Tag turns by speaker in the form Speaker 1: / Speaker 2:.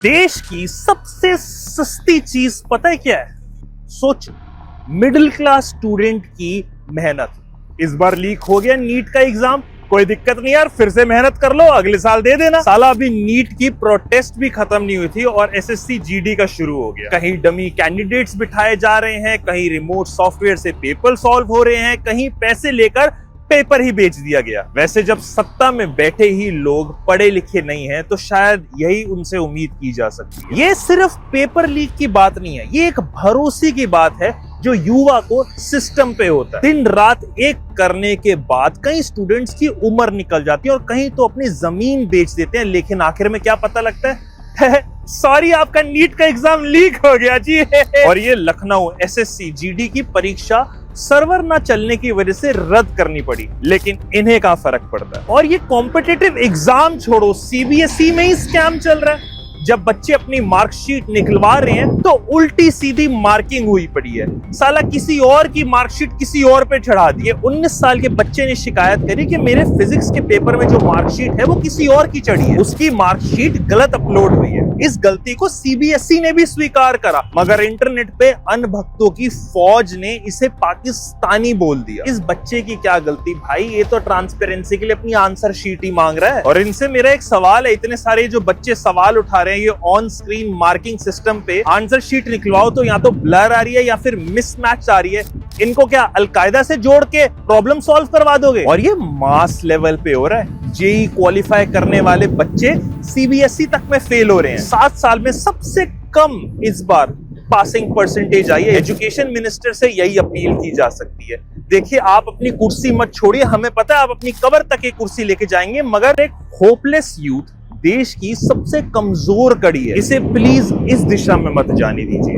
Speaker 1: देश की सबसे सस्ती चीज पता है क्या है? सोचो, मिडिल क्लास स्टूडेंट की मेहनत। इस बार लीक हो गया नीट का एग्जाम, कोई दिक्कत नहीं यार, फिर से मेहनत कर लो, अगले साल दे देना। साला अभी नीट की प्रोटेस्ट भी खत्म नहीं हुई थी और एसएससी जीडी का शुरू हो गया। कहीं डमी कैंडिडेट्स बिठाए जा रहे हैं, कहीं रिमोट सॉफ्टवेयर से पेपर सॉल्व हो रहे हैं, कहीं पैसे लेकर पेपर ही बेच दिया गया। वैसे जब सत्ता में बैठे ही लोग पढ़े लिखे नहीं हैं, तो शायद यही उनसे उम्मीद की जा सकती है। ये सिर्फ पेपर लीक की बात नहीं है, ये एक भरोसे की बात है जो युवा को सिस्टम पे होता है। दिन रात एक करने के बाद कई स्टूडेंट्स की उम्र निकल जाती है और कहीं तो अपनी जमीन बेच देते हैं, लेकिन आखिर में क्या पता लगता है सॉरी आपका नीट का एग्जाम लीक हो गया जी। और ये लखनऊ एसएससी जीडी की परीक्षा सर्वर ना चलने की वजह से रद्द करनी पड़ी, लेकिन इन्हें क्या फर्क पड़ता है। और ये कॉम्पिटिटिव एग्जाम छोड़ो, सीबीएसई में ही स्कैम चल रहा है। जब बच्चे अपनी मार्कशीट निकलवा रहे हैं तो उल्टी सीधी मार्किंग हुई पड़ी है। साला किसी और की मार्कशीट किसी और पे चढ़ा दी है। 19 साल के बच्चे ने शिकायत करी कि मेरे फिजिक्स के पेपर में जो मार्कशीट है वो किसी और की चढ़ी है, उसकी मार्कशीट गलत अपलोड हुई है। इस गलती को सीबीएसई ने भी स्वीकार करा, मगर इंटरनेट पे अनभक्तों की फौज ने इसे पाकिस्तानी बोल दिया। इस बच्चे की क्या गलती भाई, ये तो ट्रांसपेरेंसी के लिए अपनी आंसर शीट ही मांग रहा है। और इनसे मेरा एक सवाल है, इतने सारे जो बच्चे सवाल उठा रहे हैं, ये ऑन स्क्रीन मार्किंग सिस्टम पे आंसर शीट निकलवाओ तो या तो ब्लर आ रही है या फिर मिसमैच आ रही है। इनको क्या अलकायदा से जोड़ के प्रॉब्लम सॉल्व करवा दोगे? और ये मास लेवल पे हो रहा है। जेई क्वालिफाई करने वाले बच्चे सीबीएसई तक में फेल हो रहे हैं। 7 साल में सबसे कम इस बार पासिंग परसेंटेज आई है। एजुकेशन मिनिस्टर से यही अपील की जा सकती है। देखिए, आप अपनी कुर्सी मत छोड़िए, हमें पता है आप अपनी कब्र तक एक कुर्सी लेके जाएंगे, मगर एक होपलेस यूथ देश की सबसे कमजोर कड़ी है। इसे प्लीज इस दिशा में मत जाने दीजिए।